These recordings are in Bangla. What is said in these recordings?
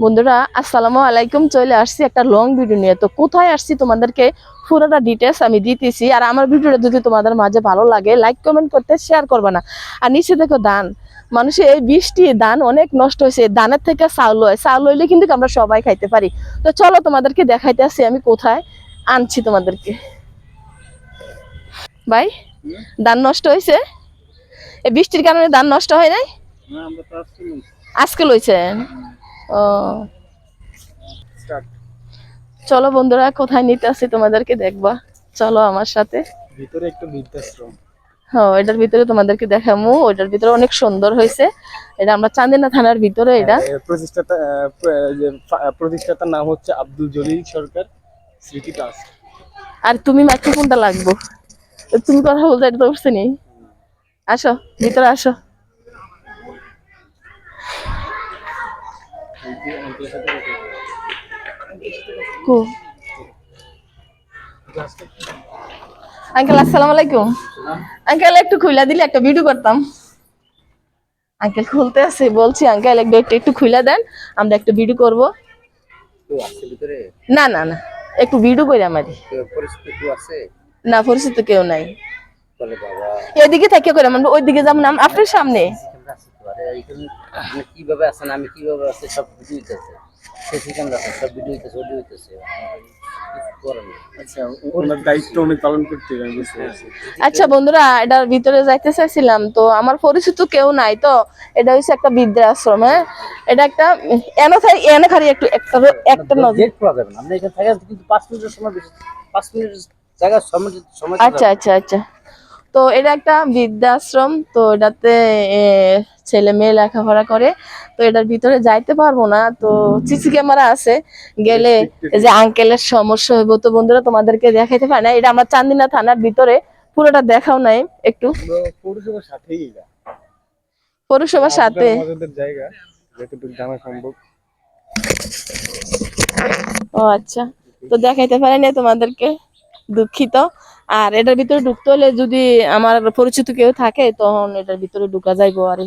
বন্ধুরা আসসালামু আলাইকুম। চলে আসছি একটা লং ভিডিও নিয়ে। তো কোথায় আসছি তোমাদেরকে পুরোটা ডিটেলস আমি দিতেছি। আর আমার ভিডিওটা যদি তোমাদের মাঝে ভালো লাগে লাইক কমেন্ট করতে শেয়ার করবে না। আর নিচে দেখো ধান, মানুষের এই বৃষ্টি ধান অনেক নষ্ট হয়েছে। ধানের থেকে চাউল হয়, চাউল হইলে কিন্তু আমরা সবাই খাইতে পারি। তো চলো তোমাদেরকে দেখাইতে আসছি আমি কোথায় আনছি তোমাদেরকে। ভাই, ধান নষ্ট হয়েছে এই বৃষ্টির কারণে? ধান নষ্ট হয় নাই? আজকে লইছেন? ও, চলো বন্ধুরা কোথায় নিতে আসছি তোমাদেরকে দেখবা। চলো আমার সাথে। ভিতরে একটা বৃদ্ধাশ্রম। হ্যাঁ, এটার ভিতরে তোমাদেরকে দেখামু। ওইটার ভিতরে অনেক সুন্দর হয়েছে। এটা আমরা চান্দিনা থানার ভিতরে। এটা প্রতিষ্ঠাতার নাম হচ্ছে আব্দুল জলিল সরকার স্মৃতি ট্রাস্ট। আর তুমি মাইক্রোফোনটা লাগবো, তুমি কথা বলতে এটা তো উঠছে নি। আসো ভিতরে আসো। কো আঙ্কেল আসসালামু আলাইকুম। আঙ্কেল একটু খুইলা দিলে একটা ভিডিও করতাম। আঙ্কেল খুলতে আছে, বলছি আঙ্কেল একটু খুইলা দেন, আমরা একটা ভিডিও করব। না না না, একটু ভিডিও করি আমারই। না পরিচিত কেউ নাই, এদিকে থেকে করে আমরা ওইদিকে যাবো না, আপনার সামনে। কিভাবে আছেন, আমি কিভাবে আছি সব ভিডিও হইতেছে, সিসি ক্যামেরা সব ভিডিও হইতেছে, অডিও হইতেছে। আচ্ছা, ওনার দায়িত্ব উনি পালন করতে হবে, আমি বুঝতে পারছি। আচ্ছা বন্ধুরা, এটার ভিতরে যাইতে চাইছিলাম তো আমার পরিচিত কেউ নাই। তো এটা হচ্ছে একটা বৃদ্ধাশ্রম। হ্যাঁ, এটা একটা এনে খালি একটু একটা একটা নজর। গেট খোলা যাবে না, আপনি এখানে থাকেন কিন্তু 5 মিনিটের সময় বেশি, 5 মিনিটের জায়গা সময় সময় আচ্ছা আচ্ছা আচ্ছা। তো এটা একটা বৃদ্ধাশ্রম। তো এটাতে ছেলে মেয়ে লেখাপড়া করে। তো এটার ভিতরে যাইতে পারবো না, তো সিসি ক্যামেরা আছে, গেলে এই যে আঙ্কেলের সমস্যা হইব। তো বন্ধুরা তোমাদেরকে দেখাইতে পারে না, এটা আমার চান্দিনা থানার ভিতরে, পুরোটা দেখাও নাই একটু। পৌরসভার সাথেই এটা, পৌরসভার সাথে আমাদের জায়গা যতটুকু জানা সম্ভব। ও আচ্ছা, তো দেখাইতে পারি না তোমাদেরকে, দুঃখিত। আর এটার ভিতরে ঢুকতে হলে যদি আমার পরিচিত কেউ থাকে তখন এটার ভিতরে ঢুকা যাইবো। আরে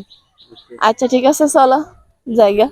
আচ্ছা ঠিক আছে, চলো জায়গা।